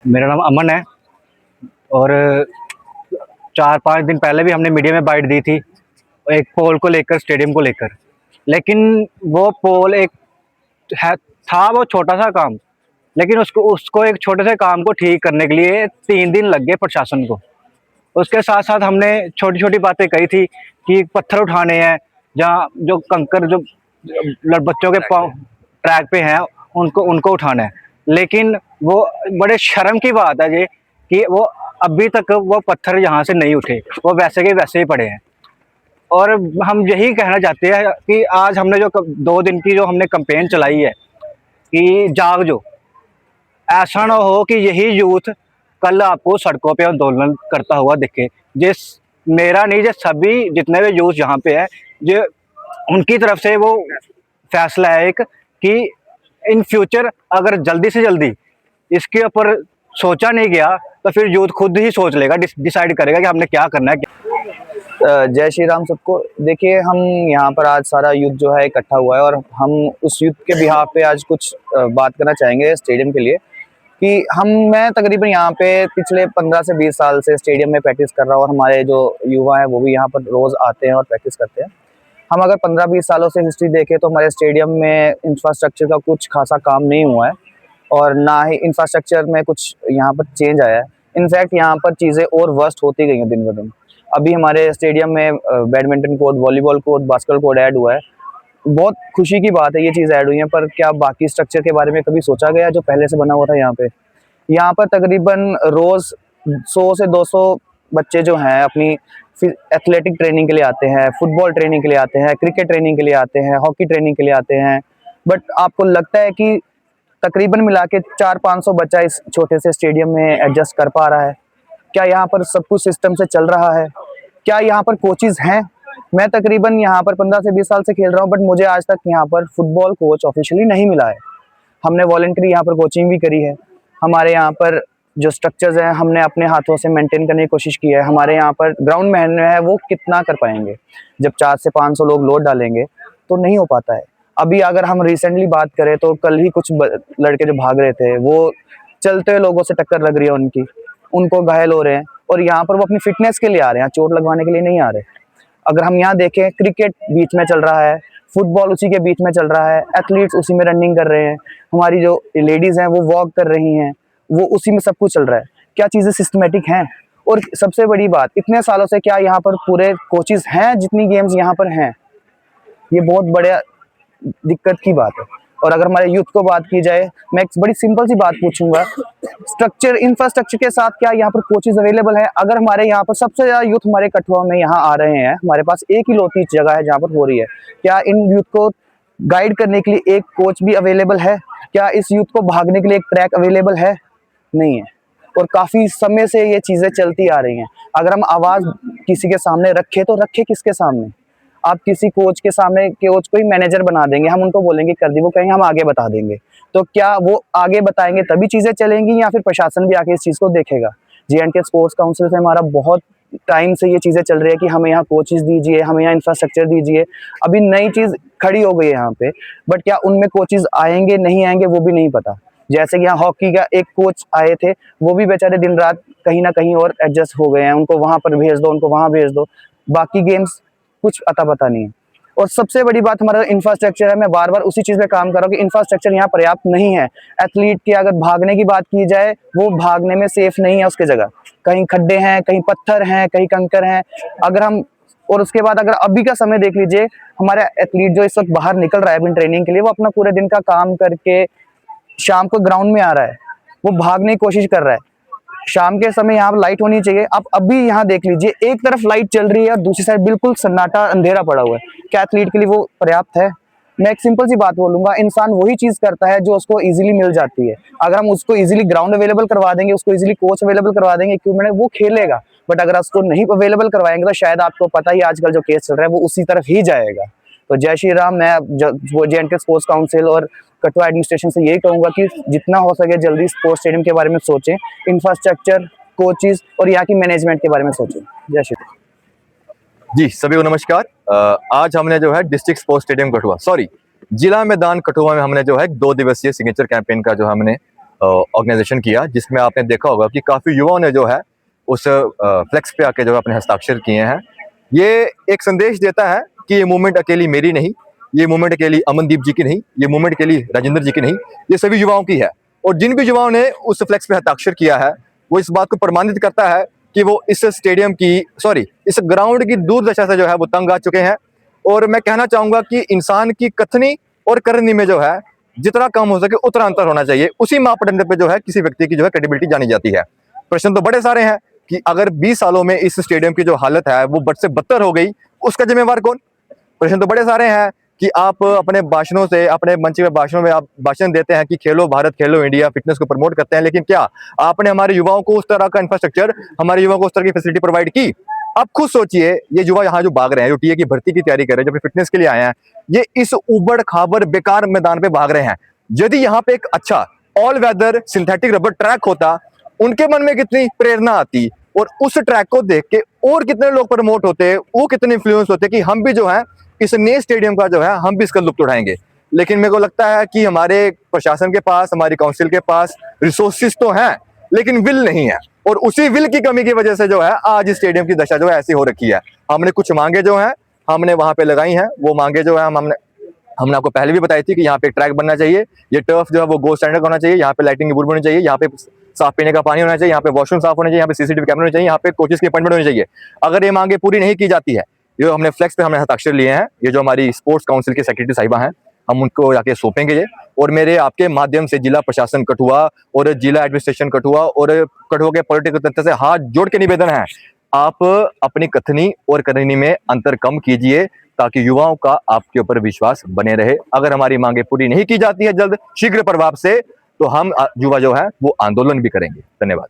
मेरा नाम अमन है और 4-5 दिन पहले भी हमने मीडिया में बाइट दी थी एक पोल को लेकर, स्टेडियम को लेकर। लेकिन वो पोल एक है, था वो छोटा सा काम, लेकिन उसको उसको एक छोटे से काम को ठीक करने के लिए 3 दिन लग गए प्रशासन को। उसके साथ साथ हमने छोटी छोटी बातें कही थी कि पत्थर उठाने हैं, जहाँ जो कंकर जो बच्चों के पाँव ट्रैक पे हैं उनको उनको उठाना है। लेकिन वो बड़े शर्म की बात है ये कि वो अभी तक वो पत्थर यहाँ से नहीं उठे, वो वैसे के वैसे ही पड़े हैं। और हम यही कहना चाहते हैं कि आज हमने जो 2 दिन की जो हमने कैंपेन चलाई है कि जाग जो, ऐसा ना हो कि यही यूथ कल आपको सड़कों पे आंदोलन करता हुआ दिखे। जिस मेरा नहीं, जो सभी जितने भी यूथ यहाँ पे है, जो उनकी तरफ से वो फैसला है एक कि इन फ्यूचर अगर जल्दी से जल्दी इसके ऊपर सोचा नहीं गया तो फिर यूथ खुद ही सोच लेगा, डिसाइड करेगा कि हमने क्या करना है। जय श्री राम सबको। देखिए, हम यहाँ पर आज सारा यूथ जो है इकट्ठा हुआ है और हम उस यूथ के बिहाफ पे आज कुछ बात करना चाहेंगे स्टेडियम के लिए कि मैं तकरीबन यहाँ पे पिछले 15 से 20 साल से स्टेडियम में प्रैक्टिस कर रहा हूँ और हमारे जो युवा हैं वो भी यहाँ पर रोज़ आते हैं और प्रैक्टिस करते हैं। हम अगर 15-20 सालों से हिस्ट्री देखें तो हमारे स्टेडियम में इंफ्रास्ट्रक्चर का कुछ खासा काम नहीं हुआ है और ना ही इंफ्रास्ट्रक्चर में कुछ यहाँ पर चेंज आया है। इनफैक्ट यहाँ पर चीज़ें और वर्स्ट होती गई हैं दिन ब दिन। अभी हमारे स्टेडियम में badminton court, volleyball court, basketball court add हुआ है। बहुत खुशी की बात है ये चीज़ ऐड हुई है, पर क्या बाकी स्ट्रक्चर के बारे में कभी सोचा गया जो पहले से बना हुआ था? यहाँ पर तकरीबन रोज़ 100 से 200 बच्चे जो हैं अपनी एथलेटिक ट्रेनिंग के लिए आते हैं, फुटबॉल ट्रेनिंग के लिए आते हैं, क्रिकेट ट्रेनिंग के लिए आते हैं, हॉकी ट्रेनिंग के लिए आते हैं। बट आपको लगता है कि तकरीबन मिला के 400-500 बच्चा इस छोटे से स्टेडियम में एडजस्ट कर पा रहा है? क्या यहाँ पर सब कुछ सिस्टम से चल रहा है? क्या यहाँ पर कोचेज़ हैं? मैं तकरीबन यहाँ पर 15 से 20 साल से खेल रहा हूँ, बट मुझे आज तक यहाँ पर फुटबॉल कोच ऑफिशियली नहीं मिला है। हमने वॉलंटरी यहाँ पर कोचिंग भी करी है। हमारे यहाँ पर जो स्ट्रक्चर्स हैं हमने अपने हाथों से मेंटेन करने की कोशिश की है। हमारे यहाँ पर ग्राउंड में है वो कितना कर पाएंगे? जब 4 से 500 लोग लोड डालेंगे तो नहीं हो पाता है। अभी अगर हम रिसेंटली बात करें तो कल ही कुछ लड़के जो भाग रहे थे वो चलते हुए लोगों से टक्कर लग रही है उनकी, उनको घायल हो रहे हैं और यहाँ पर वो अपनी फिटनेस के लिए आ रहे हैं, चोट लगवाने के लिए नहीं आ रहे। अगर हम यहाँ देखें, क्रिकेट बीच में चल रहा है, फुटबॉल उसी के बीच में चल रहा है, एथलीट्स उसी में रनिंग कर रहे हैं, हमारी जो लेडीज़ हैं वो वॉक कर रही हैं, वो उसी में सब कुछ चल रहा है। क्या चीज़ें सिस्टमेटिक हैं? और सबसे बड़ी बात, इतने सालों से क्या यहाँ पर पूरे कोचेज़ हैं जितनी गेम्स यहाँ पर हैं? ये बहुत बड़ा दिक्कत की बात है। और अगर हमारे यूथ को बात की जाए, मैं एक बड़ी सिंपल सी बात पूछूंगा, इंफ्रास्ट्रक्चर के साथ क्या यहाँ पर कोचेज अवेलेबल है? अगर हमारे यहाँ पर सबसे ज़्यादा यूथ हमारे कठुआ में यहाँ आ रहे हैं, हमारे पास एक ही लौती जगह है जहाँ पर हो रही है, क्या इन यूथ को गाइड करने के लिए एक कोच भी अवेलेबल है? क्या इस यूथ को भागने के लिए एक ट्रैक अवेलेबल है? नहीं है। और काफ़ी समय से ये चीज़ें चलती आ रही हैं। अगर हम आवाज़ किसी के सामने रखें तो रखें किसके सामने? आप किसी कोच के सामने कोच को ही मैनेजर बना देंगे, हम उनको बोलेंगे कर दी, वो कहेंगे हम आगे बता देंगे। तो क्या वो आगे बताएंगे तभी चीज़ें चलेंगी या फिर प्रशासन भी आके इस चीज़ को देखेगा? J&K स्पोर्ट्स काउंसिल से हमारा बहुत टाइम से ये चीज़ें चल रही है कि हमें यहाँ कोचेस दीजिए, हमें यहाँ इंफ्रास्ट्रक्चर दीजिए। अभी नई चीज़ खड़ी हो गई है यहाँ पे, बट क्या उनमें कोचेस आएंगे नहीं आएंगे वो भी नहीं पता। जैसे कि यहाँ हॉकी का एक कोच आए थे, वो भी बेचारे दिन रात कहीं ना कहीं और एडजस्ट हो गए हैं, उनको वहाँ पर भेज दो, उनको वहाँ भेज दो, बाकी गेम्स कुछ अता पता नहीं है। और सबसे बड़ी बात हमारा इंफ्रास्ट्रक्चर है। मैं बार बार उसी चीज़ पे काम कर रहा हूँ कि इंफ्रास्ट्रक्चर यहाँ पर्याप्त नहीं है। एथलीट की अगर भागने की बात की जाए, वो भागने में सेफ नहीं है उसके जगह, कहीं खड्डे हैं, कहीं पत्थर हैं, कहीं कंकर हैं। अगर हम और उसके बाद अगर अभी का समय देख लीजिए, हमारा एथलीट जो इस वक्त बाहर निकल रहा है अपनी ट्रेनिंग के लिए, वो अपना पूरे दिन का काम करके शाम को ग्राउंड में आ रहा है, वो भागने की कोशिश कर रहा है। शाम के समय यहाँ पर लाइट होनी चाहिए। आप अभी यहाँ देख लीजिए, एक तरफ लाइट चल रही है और दूसरी साइड बिल्कुल सन्नाटा अंधेरा पड़ा हुआ है। क्या एथलीट के लिए वो पर्याप्त है? मैं एक सिंपल सी बात बोलूंगा, इंसान वही चीज करता है जो उसको इजीली मिल जाती है। अगर हम उसको इजीली ग्राउंड अवेलेबल करवा देंगे, उसको इजीली कोच अवेलेबल करवा देंगे, इक्विपमेंट, वो खेलेगा। बट अगर उसको नहीं अवेलेबल करवाएंगे तो शायद आपको पता ही आजकल जो केस चल रहा है वो उसी तरफ ही जाएगा। तो जय श्री राम। मैं J&K स्पोर्ट्स काउंसिल और कठुआ एडमिनिस्ट्रेशन से यही कहूंगा कि जितना हो सके जल्दी स्पोर्ट्स स्टेडियम के बारे में सोचें, इंफ्रास्ट्रक्चर, कोचेस और यहाँ की मैनेजमेंट के बारे में सोचें। जय श्री राम। जी सभी को नमस्कार। आज हमने जो है district sports stadium Kathua, sorry जिला मैदान कठुआ में हमने जो है 2 दिवसीय सिग्नेचर कैंपेन का जो हमने ऑर्गेनाइजेशन किया, जिसमें आपने देखा होगा कि काफ़ी युवाओं ने जो है उस फ्लेक्स पे आके जो है अपने हस्ताक्षर किए हैं। ये एक संदेश देता है कि ये मूवमेंट अकेली मेरी नहीं, ये मूवमेंट अकेली अमनदीप जी की नहीं, ये मूवमेंट अकेली राजेंद्र जी की नहीं, ये सभी युवाओं की है। और जिन भी युवाओं ने उस फ्लेक्स पे हस्ताक्षर किया है, वो इस बात को प्रमाणित करता है कि वो इस स्टेडियम की, सॉरी इस ग्राउंड की दुर्दशा से जो है वो तंग आ चुके हैं। और मैं कहना चाहूंगा कि इंसान की कथनी और करनी में जो है जितना कम हो सके उतना अंतर होना चाहिए। उसी मापदंड पे जो है किसी व्यक्ति की जो है क्रेडिबिलिटी जानी जाती है। प्रश्न तो बड़े सारे हैं कि अगर 20 सालों में इस स्टेडियम की जो हालत है वो बद से बदतर हो गई, उसका जिम्मेवार कौन? प्रश्न तो बड़े सारे हैं कि आप अपने भाषणों से, अपने मंच में भाषणों में आप भाषण देते हैं कि खेलो भारत, खेलो इंडिया, फिटनेस को प्रमोट करते हैं, लेकिन क्या आपने हमारे युवाओं को उस तरह का इंफ्रास्ट्रक्चर, हमारे युवाओं को उस तरह की फैसिलिटी प्रोवाइड की? आप खुद सोचिए, ये युवा यहाँ जो भाग रहे हैं, जो टीए की भर्ती की तैयारी कर रहे हैं, जो अपनी फिटनेस के लिए आए हैं, ये इस उबड़ खाबड़ बेकार मैदान पे भाग रहे हैं। यदि यहाँ पे एक अच्छा all weather synthetic rubber track होता, उनके मन में कितनी प्रेरणा आती और उस ट्रैक को देख के और कितने लोग प्रमोट होते, वो कितने इन्फ्लुएंस होते कि हम भी जो है इस नए स्टेडियम का जो है हम भी इसका लुत्फ उठाएंगे। लेकिन मेरे को लगता है कि हमारे प्रशासन के पास, हमारी काउंसिल के पास रिसोर्सेज तो हैं, लेकिन विल नहीं है। और उसी विल की कमी की वजह से जो है आज स्टेडियम की दशा जो है ऐसी हो रखी है। हमने कुछ मांगे जो है हमने वहां पे लगाई हैं, वो मांगे जो है हमने आपको पहले भी बताई थी कि यहाँ पे ट्रैक बनना चाहिए, ये टर्फ जो है वो गोल्ड स्टैंडर्ड होना चाहिए, यहाँ पे लाइटिंग की बुर होनी चाहिए, यहाँ पे साफ पीने का पानी होना चाहिए, यहाँ पे वॉशरूम साफ होने चाहिए, यहाँ पे सीसीटीवी कैमरे होने चाहिए, यहाँ पे कोचेस की अपॉइंटमेंट होनी चाहिए। अगर ये मांगे पूरी नहीं की जाती है, जो हमने फ्लेक्स पे हमने हस्ताक्षर लिए हैं, ये जो हमारी स्पोर्ट्स काउंसिल के सेक्रेटरी साहिबा हैं, हम उनको जाके सौंपेंगे ये। और मेरे आपके माध्यम से जिला प्रशासन कठुआ और जिला एडमिनिस्ट्रेशन कठुआ और कठुआ के पॉलिटिकल तंत्र से हाथ जोड़ के निवेदन है, आप अपनी कथनी और करनी में अंतर कम कीजिए ताकि युवाओं का आपके ऊपर विश्वास बने रहे। अगर हमारी मांगे पूरी नहीं की जाती है जल्द शीघ्र प्रभाव से, तो हम युवा जो है वो आंदोलन भी करेंगे। धन्यवाद।